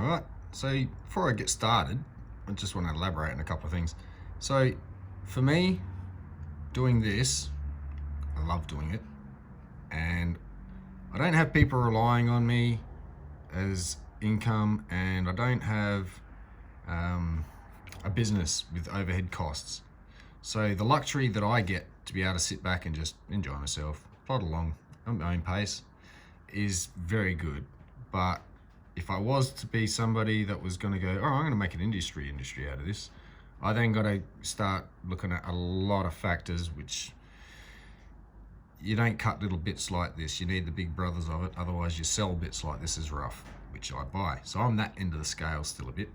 right? So before I get started, I just want to elaborate on a couple of things. So for me, doing this, I love doing it, and I don't have people relying on me as income, and I don't have a business with overhead costs. So the luxury that I get to be able to sit back and just enjoy myself, plod along at my own pace, is very good. But if I was to be somebody that was going to go, oh, I'm going to make an industry out of this, I then got to start looking at a lot of factors, which you don't cut little bits like this. You need the big brothers of it. Otherwise you sell bits like this as rough, which I buy. So I'm that end of the scale still a bit,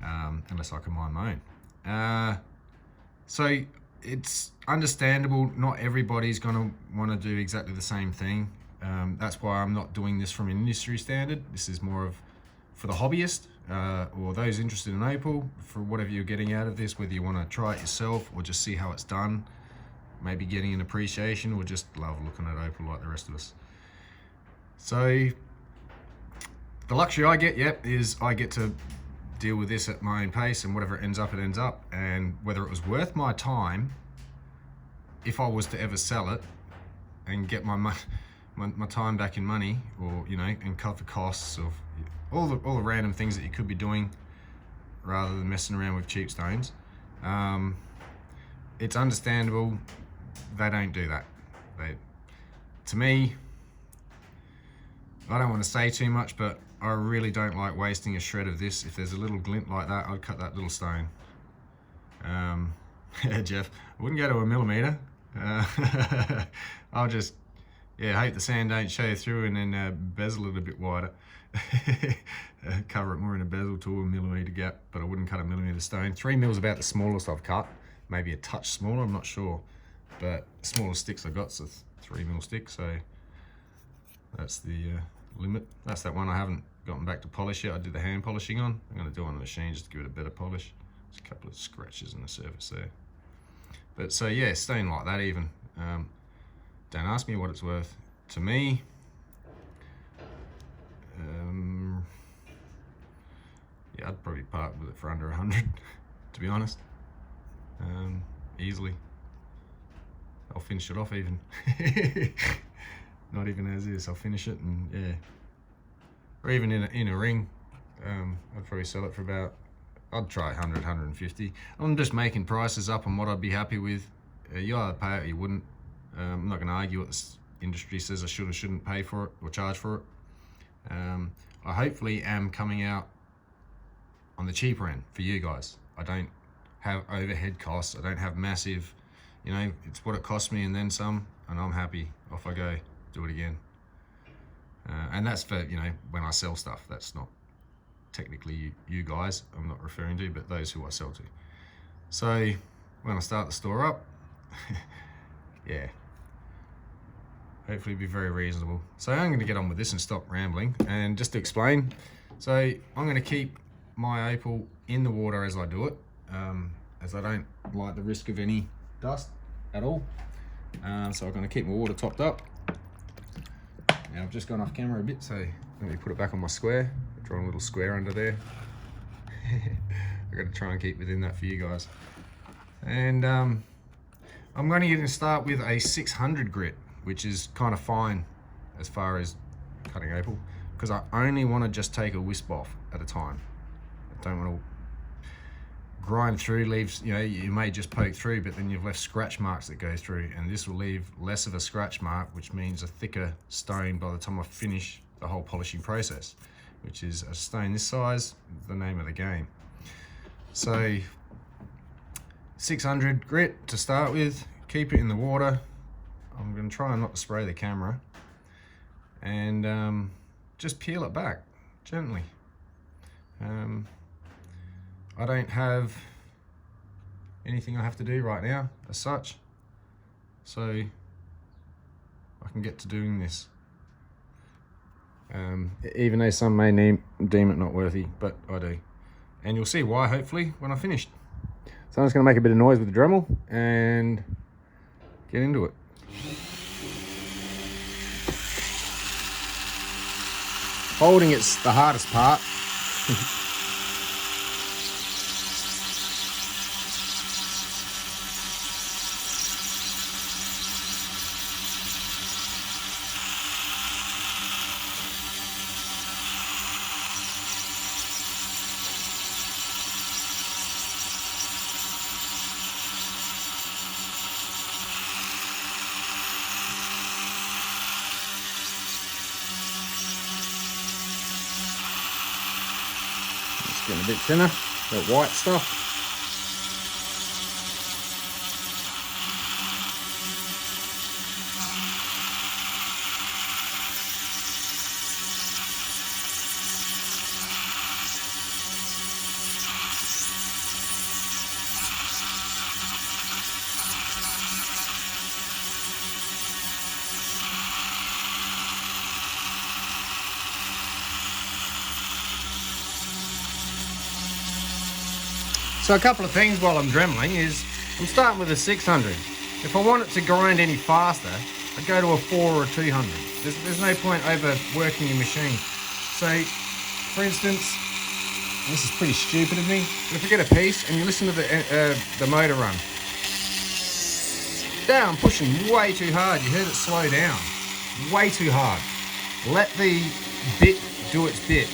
unless I can mine my own. So it's understandable. Not everybody's going to want to do exactly the same thing. That's why I'm not doing this from an industry standard. This is more of for the hobbyist or those interested in Opal, for whatever you're getting out of this, whether you want to try it yourself or just see how it's done, maybe getting an appreciation, or just love looking at Opal like the rest of us. So the luxury I get, is I get to deal with this at my own pace, and whatever it ends up, and whether it was worth my time, if I was to ever sell it and get my time back in money, or and cover costs of all the random things that you could be doing rather than messing around with cheap stones. It's understandable they don't do that. To me, I don't want to say too much, but I really don't like wasting a shred of this. If there's a little glint like that, I'd cut that little stone. Jeff, I wouldn't go to a millimeter. I'll just, hope the sand don't show through, and then bezel it a bit wider. Cover it more in a bezel to a millimeter gap, but I wouldn't cut a millimeter stone. 3 mil is about the smallest I've cut. Maybe a touch smaller, I'm not sure. But the smallest sticks I got is a 3 mil stick, so that's the limit. That's that one I haven't gotten back to polish yet. I did the hand polishing on. I'm going to do it on the machine just to give it a better polish. There's a couple of scratches in the surface there. But so yeah, stone like that even. Don't ask me what it's worth. To me, I'd probably part with it for under 100, to be honest. Easily. I'll finish it off even. Not even as is, I'll finish it, and or even in a ring, I'd probably sell it for about, I'd try 100, 150. I'm just making prices up on what I'd be happy with. You either pay it or you wouldn't. I'm not going to argue what this industry says I should or shouldn't pay for it or charge for it. I hopefully am coming out on the cheaper end for you guys. I don't have overhead costs. I don't have massive, it's what it cost me and then some, and I'm happy. Off I go, do it again. And that's for, when I sell stuff. That's not technically you guys I'm not referring to, but those who I sell to. So when I start the store up, hopefully it'll be very reasonable. So I'm going to get on with this and stop rambling. And just to explain, so I'm going to keep my Opal in the water as I do it, as I don't like the risk of any dust at all. So I'm going to keep my water topped up. Now I've just gone off camera a bit, so let me put it back on my square. Draw a little square under there. I've got to try and keep within that for you guys. And I'm going to start with a 600 grit, which is kind of fine as far as cutting Opal, because I only want to just take a wisp off at a time. I don't want to grind through, leaves, you may just poke through, but then you've left scratch marks that go through, and this will leave less of a scratch mark, which means a thicker stone by the time I finish the whole polishing process, which is a stone this size, the name of the game. So 600 grit to start with, keep it in the water. I'm going to try not to spray the camera, and just peel it back gently. I don't have anything I have to do right now as such, so I can get to doing this. Even though some may deem it not worthy, but I do. And you'll see why, hopefully, when I finished. So I'm just going to make a bit of noise with the Dremel and get into it. Holding it's the hardest part. It's getting a bit thinner, that white stuff. So a couple of things while I'm dremeling is, I'm starting with a 600. If I want it to grind any faster, I'd go to a 4 or a 200. There's no point overworking your machine. So, for instance, this is pretty stupid of me, but if you get a piece and you listen to the motor run, there I'm pushing way too hard. You heard it slow down, way too hard. Let the bit do its bit.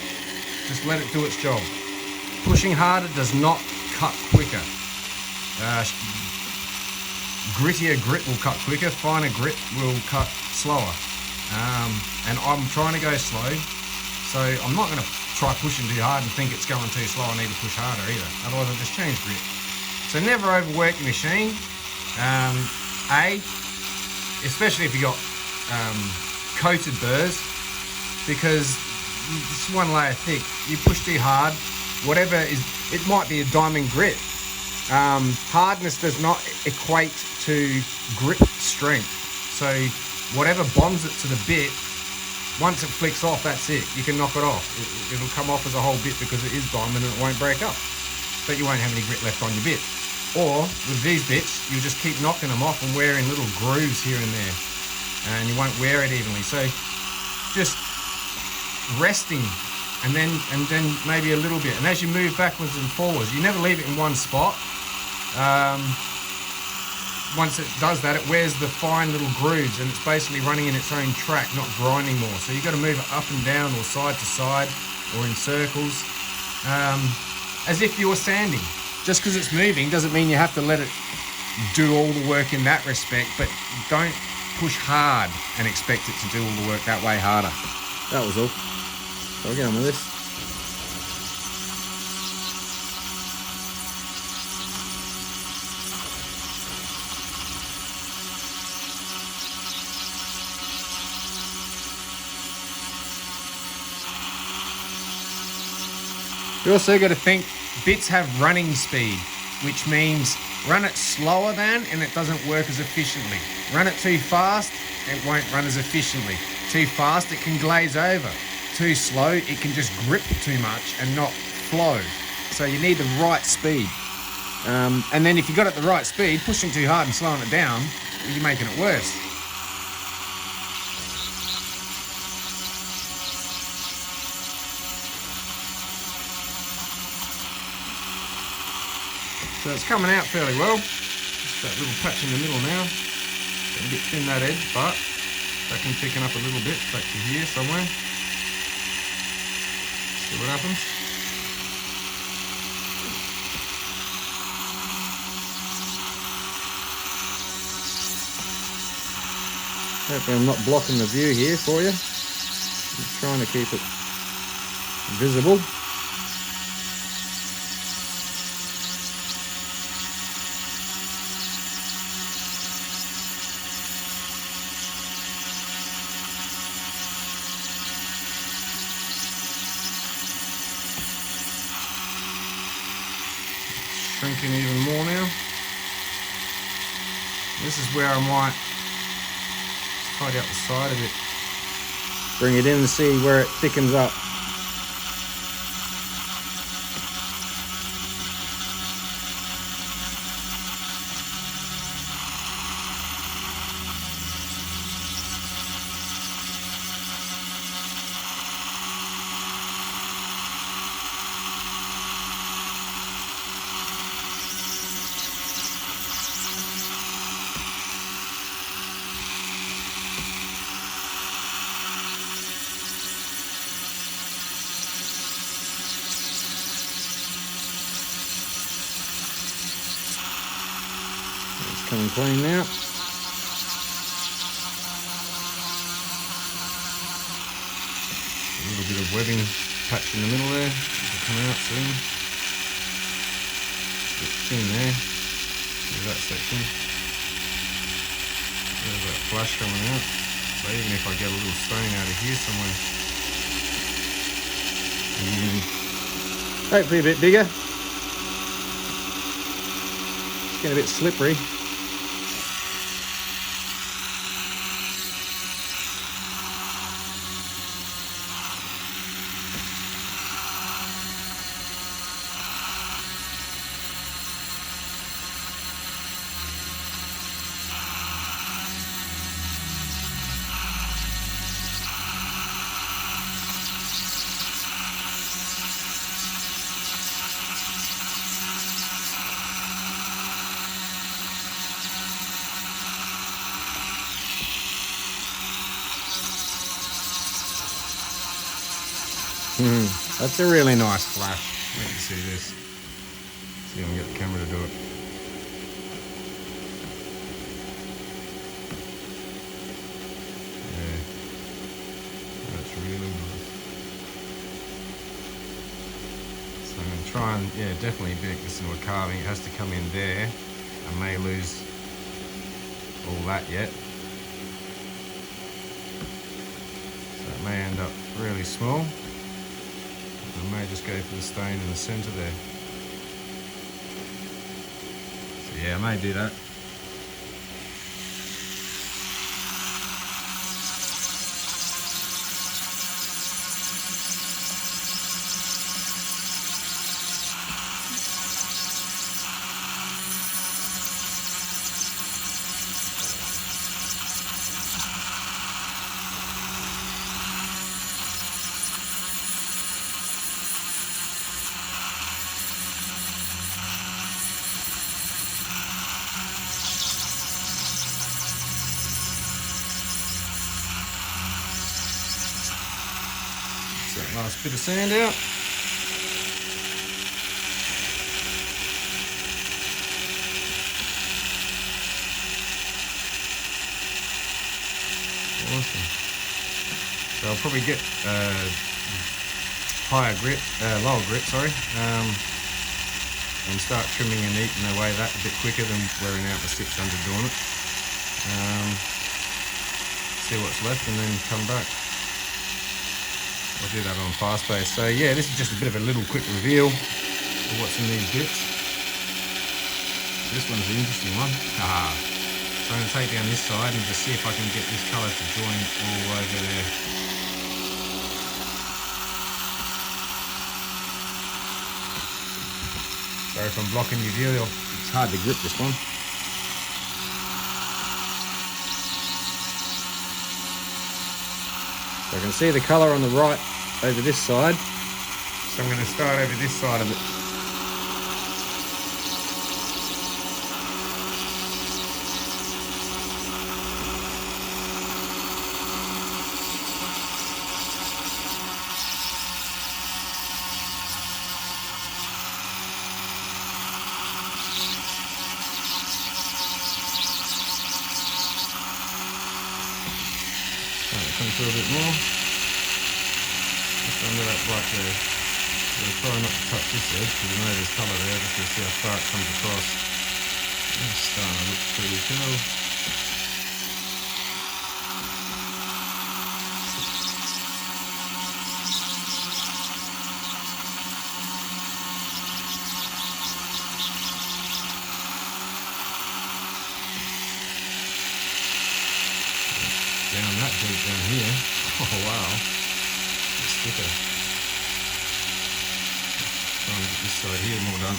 Just let it do its job. Pushing harder does not cut quicker. Grittier grit will cut quicker, finer grit will cut slower. And I'm trying to go slow, so I'm not going to try pushing too hard and think it's going too slow, I need to push harder either. Otherwise I'll just change grit. So never overwork your machine. Especially if you got coated burrs, because it's one layer thick. You push too hard, whatever is, it might be a diamond grit. Hardness does not equate to grip strength. So whatever bonds it to the bit, once it flicks off, that's it. You can knock it off. It'll come off as a whole bit because it is diamond and it won't break up. But you won't have any grit left on your bit. Or with these bits, you just keep knocking them off and wearing little grooves here and there, and you won't wear it evenly. So just resting, and then maybe a little bit, and as you move backwards and forwards, you never leave it in one spot. Once it does that, it wears the fine little grooves, and it's basically running in its own track, not grinding more. So you've got to move it up and down, or side to side, or in circles, as if you were sanding. Just because it's moving doesn't mean you have to let it do all the work in that respect, but don't push hard and expect it to do all the work that way harder. That was all. So I'll get on with this. You also got to think, bits have running speed, which means run it slower than and it doesn't work as efficiently. Run it too fast, it won't run as efficiently. Too fast, it can glaze over. Too slow, it can just grip too much and not flow. So you need the right speed. And then if you got it the right speed, pushing too hard and slowing it down, you're making it worse. So it's coming out fairly well. Just that little patch in the middle now. Got a bit thin that edge, but back and picking up a little bit, back to here somewhere. See what happens. Hopefully I'm not blocking the view here for you. I'm trying to keep it visible. Shrinking even more now. This is where I might tidy up the side a bit. Bring it in and see where it thickens up. coming clean now. A little bit of webbing patch in the middle there. It'll come out soon. A bit thin there. See that section. There's that flash coming out. So even if I get a little stain out of here somewhere, hopefully a bit bigger. It's getting a bit slippery. That's a really nice flash. Let me see this. See if I can get the camera to do it. Yeah, that's really nice. So I'm going to try and, yeah, definitely make this into a carving. It has to come in there. I may lose all that yet. So it may end up really small. I may just go for the stain in the centre there. So yeah, I may do that. That last bit of sand out. Awesome. So I'll probably get lower grit, sorry, and start trimming and eating away that a bit quicker than wearing out the 600 doing it. See what's left and then come back. I'll do that on fast pace. So yeah, this is just a bit of a little quick reveal of what's in these bits. This one's an interesting one. So I'm going to take down this side and just see if I can get this colour to join all over there. Sorry if I'm blocking your view. It's hard to grip this one. So I can see the colour on the right over this side. So I'm going to start over this side of it. Come through a bit more. Just under that black there. So try not to touch this edge because I know there's colour there, just to see how far it comes across. It's starting to look pretty cool. Down that deep down here. Oh wow, it's thicker. Trying to get this side here more done.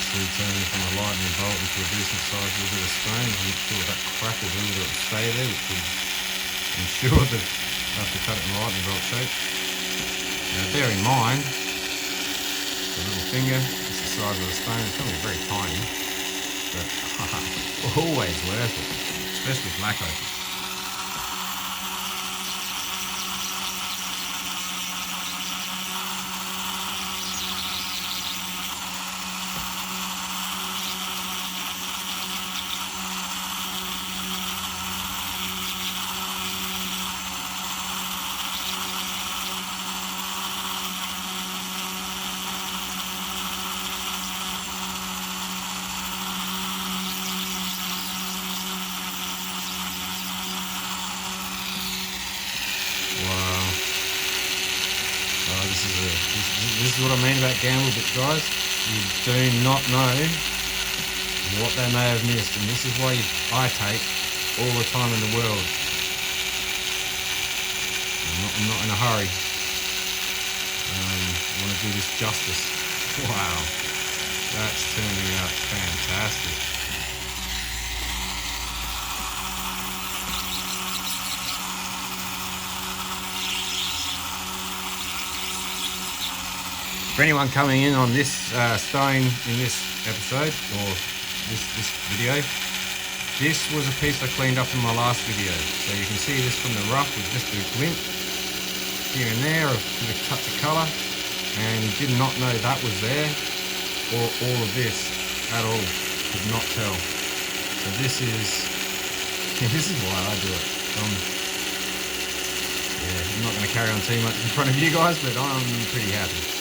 nicely turning from a lightning bolt into a decent sized little bit of stone. Make sure that crackle really will stay there, which will ensure that I have to cut it in lightning bolt shape. Now bear in mind, the little finger is the size of the stone. It's going to be very tiny, but always worth it, especially black opal. This is what I mean about gamble bits, guys. You do not know what they may have missed, and this is why I take all the time in the world. I'm not in a hurry. I want to do this justice. Wow, that's turning out fantastic. For anyone coming in on this stone in this episode or this video, this was a piece I cleaned up in my last video. So you can see this from the rough with just a glint here and there, a bit of touch of colour, and did not know that was there, or all of this at all. Could not tell. So this is why I do it. I'm not going to carry on too much in front of you guys, but I'm pretty happy.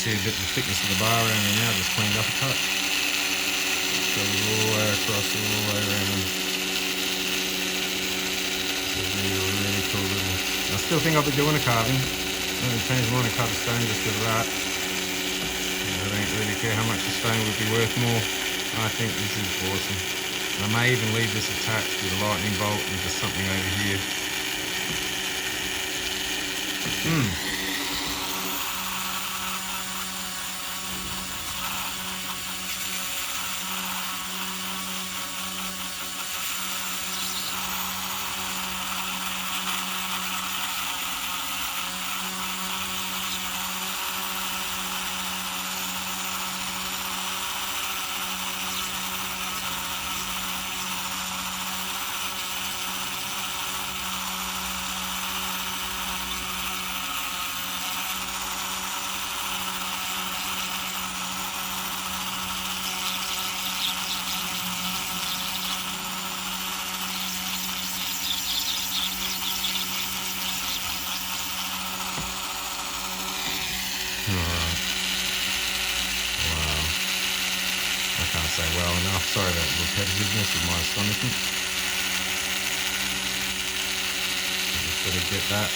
See a bit of the thickness of the bar around here now, just cleaned up a touch. Goes all the way across, all the way around. It's a really cool little... I still think I'll be doing a carving. I'm going to change mine and cut a stone just because of that. I don't really care how much the stone would be worth more. I think this is awesome. And I may even leave this attached with a lightning bolt and just something over here. Say well enough. Sorry about the repetitiveness of my astonishment. Just got to get that.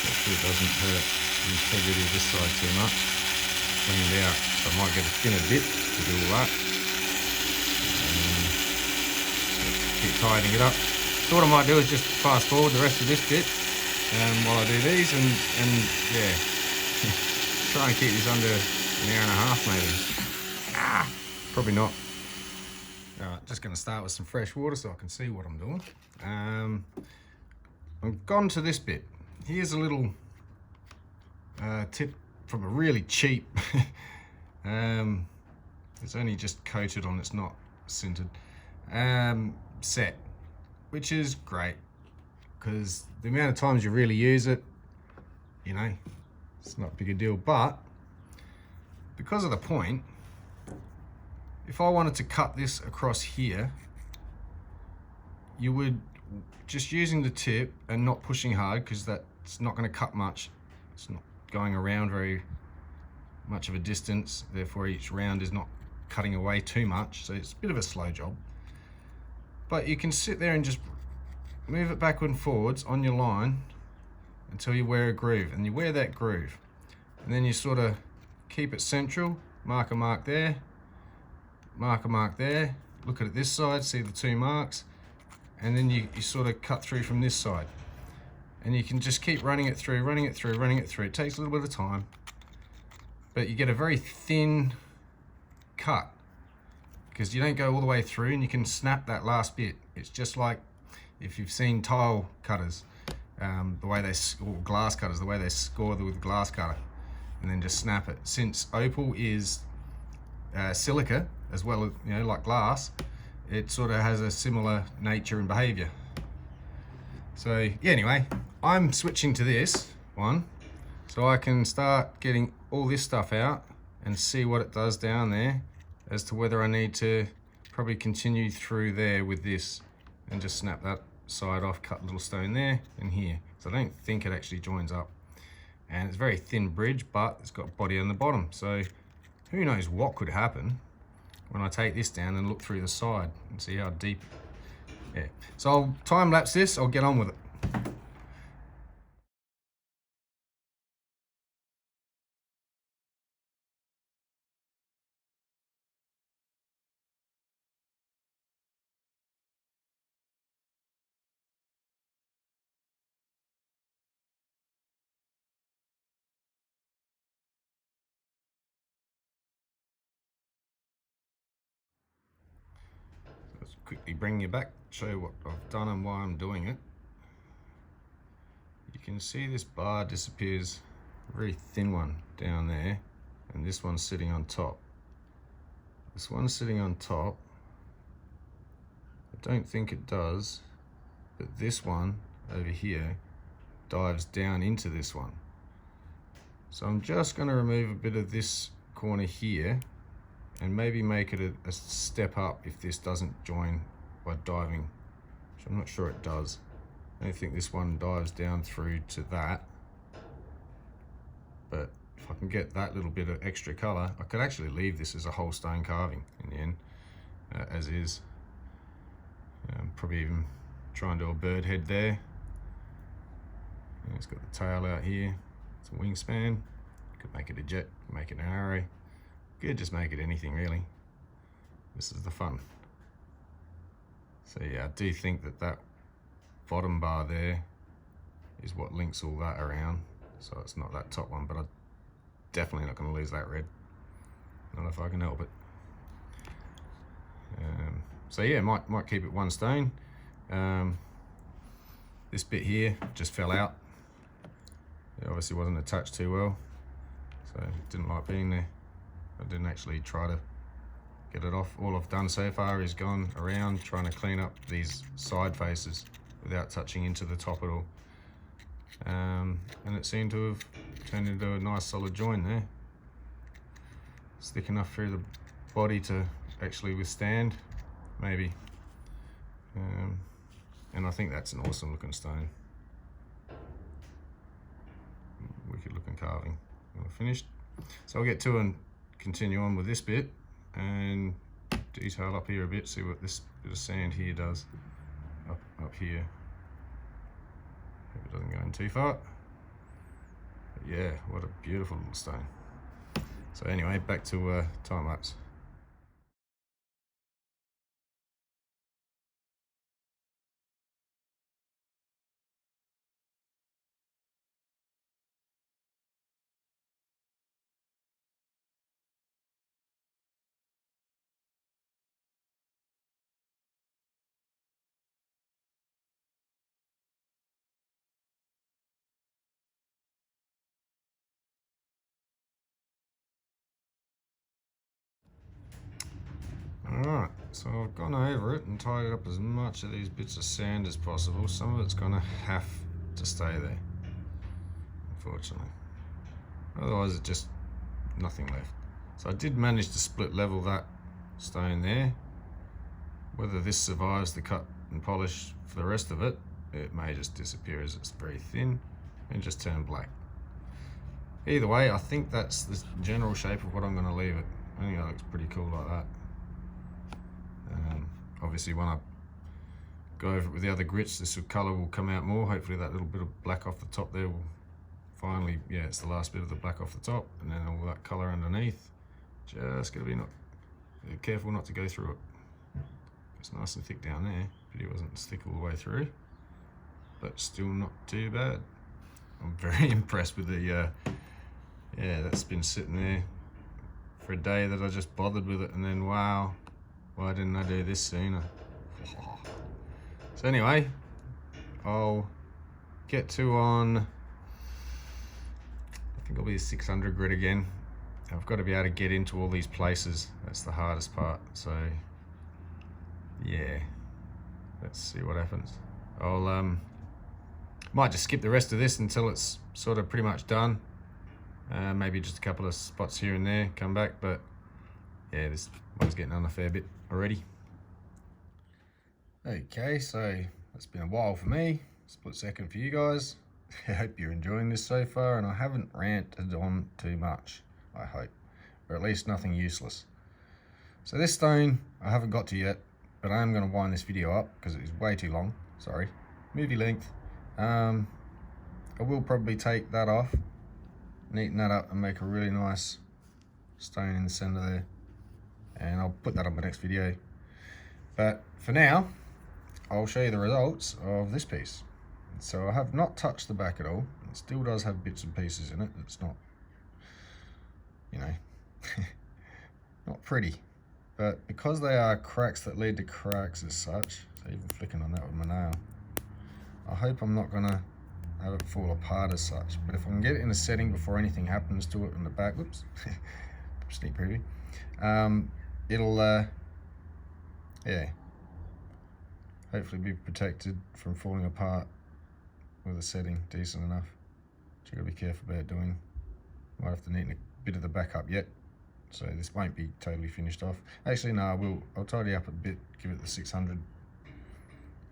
Hopefully it doesn't hurt the integrity of this side too much. Cleaned out. So I might get a thinner bit to do all that. Keep tidying it up. So what I might do is just fast forward the rest of this bit while I do these, and yeah, try and keep this under an hour and a half maybe. Probably not. Alright, just going to start with some fresh water so I can see what I'm doing. I've gone to this bit. Here's a little tip from a really cheap, it's only just coated on, it's not sintered, set, which is great because the amount of times you really use it, you know, it's not a big a deal. But because of the point, if I wanted to cut this across here, you would just using the tip and not pushing hard, because that's not going to cut much. It's not going around very much of a distance, therefore each round is not cutting away too much, so it's a bit of a slow job. But you can sit there and just move it backward and forwards on your line until you wear a groove, and you wear that groove, and then you sort of keep it central, mark a mark there, mark a mark there, look at it this side, see the two marks, and then you sort of cut through from this side, and you can just keep running it through, running it through, running it through. It takes a little bit of time, but you get a very thin cut because you don't go all the way through, and you can snap that last bit. It's just like if you've seen tile cutters, the way they or glass cutters, the way they score with a glass cutter, and then just snap it. Since Opal is silica as well as, you know, like glass, it sort of has a similar nature and behavior. So yeah, anyway, I'm switching to this one so I can start getting all this stuff out and see what it does down there as to whether I need to probably continue through there with this and just snap that side off, cut a little stone there and here. So I don't think it actually joins up, and it's a very thin bridge, but it's got body on the bottom, so who knows what could happen when I take this down and look through the side and see how deep. Yeah, so I'll time lapse this, I'll get on with it. Let's quickly bring you back, show you what I've done and why I'm doing it. You can see this bar disappears, a very thin one down there, and this one's sitting on top. This one's sitting on top. I don't think it does, but this one over here dives down into this one. So I'm just going to remove a bit of this corner here and maybe make it a step up if this doesn't join by diving, which I'm not sure it does. I don't think this one dives down through to that, but if I can get that little bit of extra color, I could actually leave this as a whole stone carving in the end, as is. Probably even try and do a bird head there. And it's got the tail out here. It's a wingspan. Could make it a jet, make it an arrow. Could just make it anything really. This is the fun. So yeah, I do think that that bottom bar there is what links all that around. So it's not that top one, but I'm definitely not going to lose that red. Not if I can help it. So yeah, might keep it one stone. This bit here just fell out. It obviously wasn't attached too well, so it didn't like being there. I didn't actually try to get it off. All I've done so far is gone around trying to clean up these side faces without touching into the top at all. And it seemed to have turned into a nice solid join there. It's thick enough through the body to actually withstand, maybe. And I think that's an awesome looking stone. Wicked looking carving. We're finished. So I'll get to and continue on with this bit and detail up here a bit, see what this bit of sand here does up here. Hope it doesn't go in too far. But yeah, what a beautiful little stone. So anyway, back to time lapse. Alright, so I've gone over it and tidied up as much of these bits of sand as possible. Some of it's going to have to stay there, unfortunately. Otherwise it's just nothing left. So I did manage to split level that stone there. Whether this survives the cut and polish for the rest of it, it may just disappear as it's very thin and just turn black. Either way, I think that's the general shape of what I'm going to leave it. I think that looks pretty cool like that. Obviously when I go over it with the other grits, this colour will come out more. Hopefully that little bit of black off the top there will finally, yeah, it's the last bit of the black off the top, and then all that colour underneath. Just gotta be careful not to go through it. It's nice and thick down there, but it wasn't thick all the way through, but still not too bad. I'm very impressed with the, yeah, that's been sitting there for a day that I just bothered with it, and then wow, why didn't I do this sooner? So anyway, I'll get to on, I think it'll be a 600 grit again. I've got to be able to get into all these places. That's the hardest part. So yeah, let's see what happens. I'll might just skip the rest of this until it's sort of pretty much done. Maybe just a couple of spots here and there, come back, but yeah, this one's getting on a fair bit already. Okay, so it's been a while for me, split second for you guys. I hope you're enjoying this so far, and I haven't ranted on too much, I hope, or at least nothing useless. So this stone I haven't got to yet, but I am going to wind this video up because it is way too long. Sorry, movie length. I will probably take that off, neaten that up, and make a really nice stone in the center there, and I'll put that on my next video. But for now, I'll show you the results of this piece. So I have not touched the back at all. It still does have bits and pieces in it. It's not, you know, not pretty. But because they are cracks that lead to cracks as such, so even flicking on that with my nail, I hope I'm not gonna have it fall apart as such. But if I can get it in a setting before anything happens to it in the back, whoops, sneak preview, it'll, yeah, hopefully be protected from falling apart with a setting decent enough. So you gotta be careful about doing. Might have to neaten a bit of the back up yet, so this won't be totally finished off. Actually, no, I'll tidy up a bit, give it the 600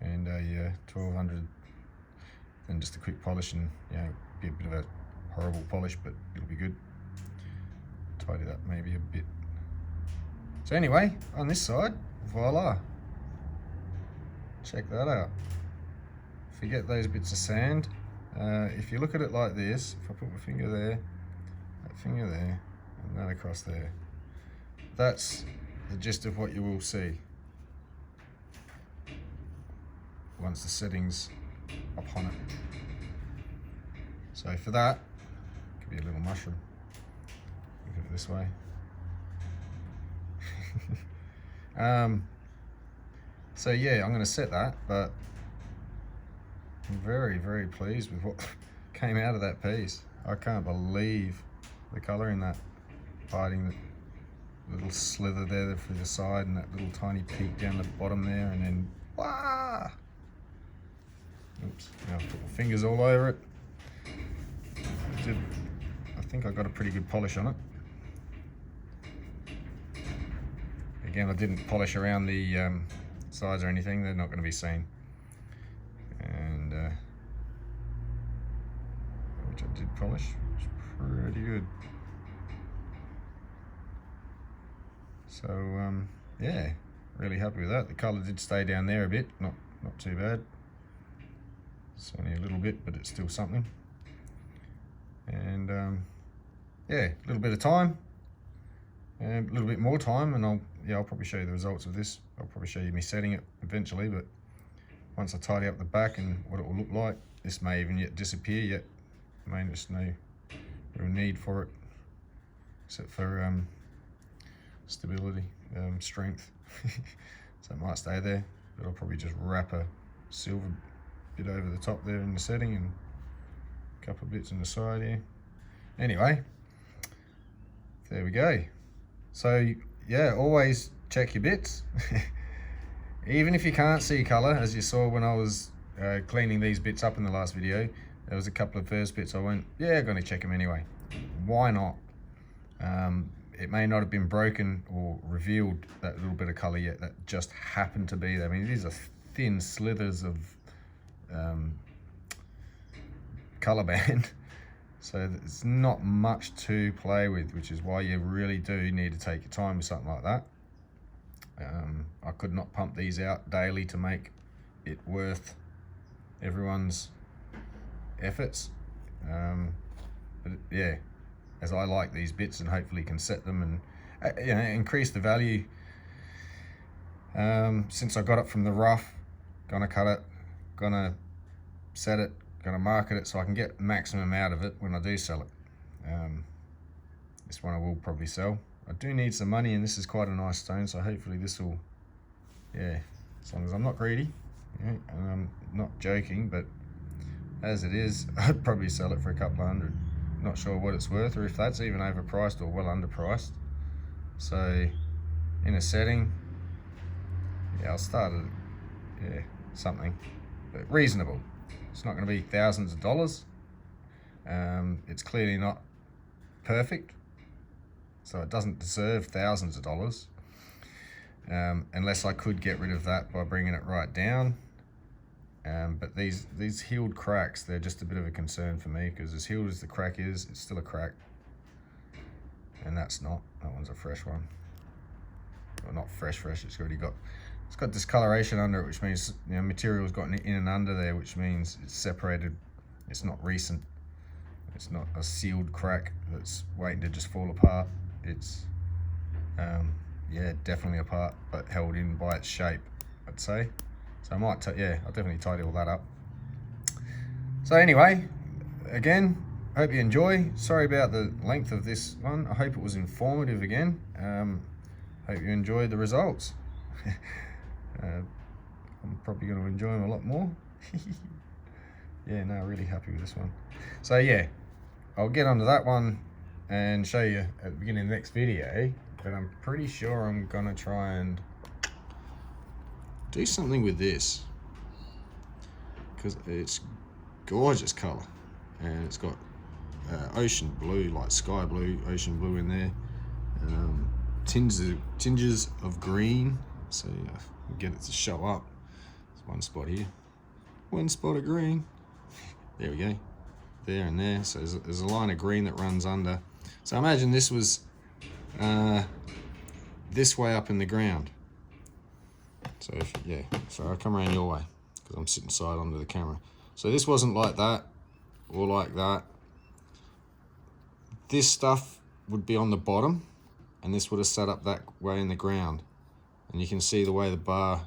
and a 1200, then just a quick polish, and you know, be a bit of a horrible polish, but it'll be good. Tidy that maybe a bit. So anyway, on this side, voila. Check that out. Forget those bits of sand. If you look at it like this, if I put my finger there, that finger there, and that across there, that's the gist of what you will see once the setting's upon it. So for that, could be a little mushroom. Look at it this way. So yeah, I'm going to set that, but I'm very, very pleased with what came out of that piece. I can't believe the colour in that, hiding the little slither there through the side and that little tiny peak down the bottom there, and then, wah! Oops, now I've put my fingers all over it. I think I got a pretty good polish on it. Again, I didn't polish around the sides or anything, they're not going to be seen. And which I did polish, it's pretty good. So yeah, really happy with that. The colour did stay down there a bit, not too bad. It's only a little bit, but it's still something. And yeah, a little bit of time, and a little bit more time, and I'll probably show you the results of this. I'll probably show you me setting it eventually, but once I tidy up the back and what it will look like, this may even yet disappear yet. May just no real need for it, except for stability, strength. So it might stay there, but I'll probably just wrap a silver bit over the top there in the setting and a couple of bits on the side here. Anyway, there we go. So yeah, always check your bits. Even if you can't see colour, as you saw when I was cleaning these bits up in the last video, there was a couple of first bits I went, yeah, going to check them anyway. Why not? It may not have been broken or revealed that little bit of colour yet, that just happened to be there. I mean, these are thin slithers of colour band, So there's not much to play with, which is why you really do need to take your time with something like that. I could not pump these out daily to make it worth everyone's efforts. But yeah, as I like these bits and hopefully can set them and increase the value. Since I got it from the rough, gonna cut it, gonna set it, gonna market it so I can get maximum out of it when I do sell it. This one I will probably sell. I do need some money, and this is quite a nice stone, so hopefully this will, yeah, as long as I'm not greedy, and I'm not joking, but as it is, I'd probably sell it for a couple of hundred. Not sure what it's worth, or if that's even overpriced or well underpriced. So in a setting, yeah, I'll start at something, but reasonable. It's not going to be thousands of dollars. It's clearly not perfect, so it doesn't deserve thousands of dollars, unless I could get rid of that by bringing it right down. But these healed cracks, they're just a bit of a concern for me, because as healed as the crack is, it's still a crack, and that's not. That one's a fresh one. Well, not fresh, it's got discoloration under it, which means material's gotten in and under there, which means it's separated. It's not recent. It's not a sealed crack that's waiting to just fall apart. It's yeah, definitely apart, but held in by its shape, I'd say. So I might, I'll definitely tidy all that up. So anyway, again, hope you enjoy. Sorry about the length of this one. I hope it was informative again. Hope you enjoyed the results. I'm probably going to enjoy them a lot more. Yeah, no, really happy with this one. So yeah, I'll get onto that one and show you at the beginning of the next video, but I'm pretty sure I'm going to try and do something with this, because it's gorgeous color, and it's got ocean blue, like sky blue, ocean blue in there, tinges of green, so get it to show up. There's one spot here, one spot of green, there we go, there and there. So there's a line of green that runs under. So imagine this was this way up in the ground. So so I'll come around your way because I'm sitting side onto the camera. So this wasn't like that or like that. This stuff would be on the bottom, and this would have sat up that way in the ground. And you can see the way the bar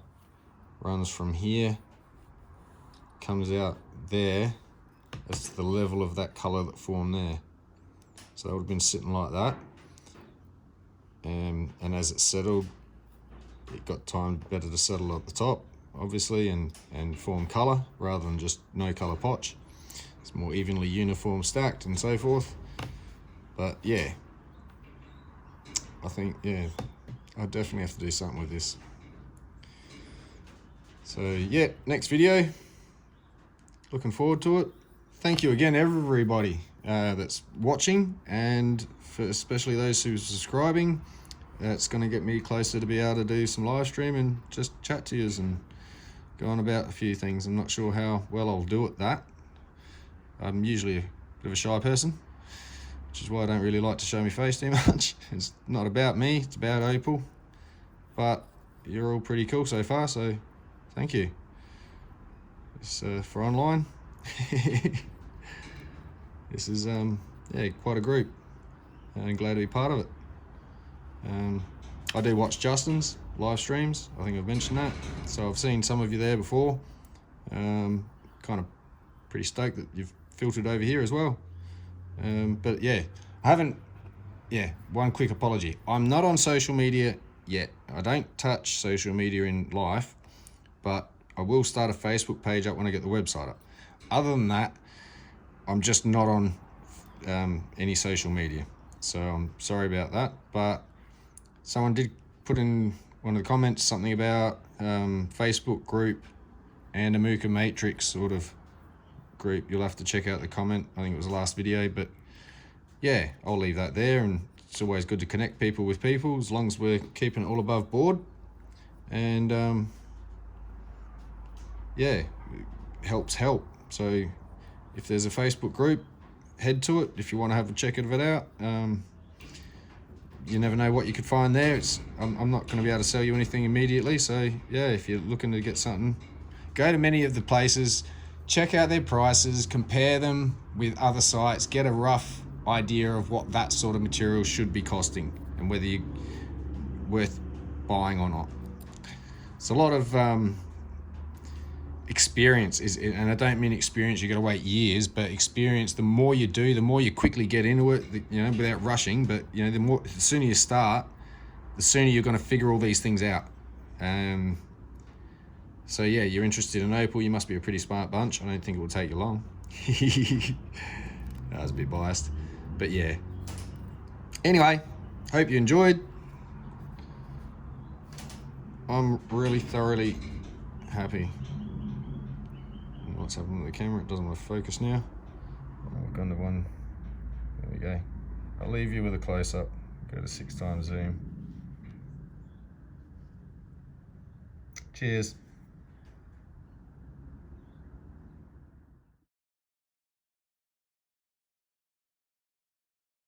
runs from here, comes out there. That's the level of that color that formed there. So that would have been sitting like that. And as it settled, it got time better to settle at the top, obviously, and form color rather than just no color potch. It's more evenly uniform stacked and so forth. But yeah, I think, yeah, I definitely have to do something with this. So yeah, next video, looking forward to it. Thank you again, everybody that's watching, and for especially those who are subscribing. That's going to get me closer to be able to do some live stream and just chat to you and go on about a few things. I'm not sure how well I'll do at that. I'm usually a bit of a shy person, which is why I don't really like to show my face too much. It's not about me, it's about Opal. But you're all pretty cool so far, so thank you. It's for online. This is quite a group, and glad to be part of it. I do watch Justin's live streams. I think I've mentioned that. So I've seen some of you there before. Kind of pretty stoked that you've filtered over here as well. But yeah, I haven't. Yeah, one quick apology. I'm not on social media yet. I don't touch social media in life, but I will start a Facebook page up when I get the website up. Other than that, I'm just not on any social media. So I'm sorry about that, but someone did put in one of the comments something about Facebook group and a Mooka Matrix sort of group. You'll have to check out the comment. I think it was the last video, but yeah, I'll leave that there. And it's always good to connect people with people, as long as we're keeping it all above board. And yeah, helps help. So if there's a Facebook group, head to it if you want to have a check of it out. You never know what you could find there. I'm not going to be able to sell you anything immediately, so yeah, if you're looking to get something, go to many of the places, check out their prices, compare them with other sites, get a rough idea of what that sort of material should be costing and whether you're worth buying or not. It's a lot of experience, and I don't mean experience you got to wait years, but experience, the more you do, the more you quickly get into it, without rushing. But the sooner you start, the sooner you're going to figure all these things out. So yeah, you're interested in Opal, you must be a pretty smart bunch. I don't think it will take you long. That was a bit biased, but yeah. Anyway, hope you enjoyed. I'm really thoroughly happy. What's happening with the camera? It doesn't want to focus now. Oh, we've gone to one. There we go. I'll leave you with a close-up. Go to 6x zoom. Cheers.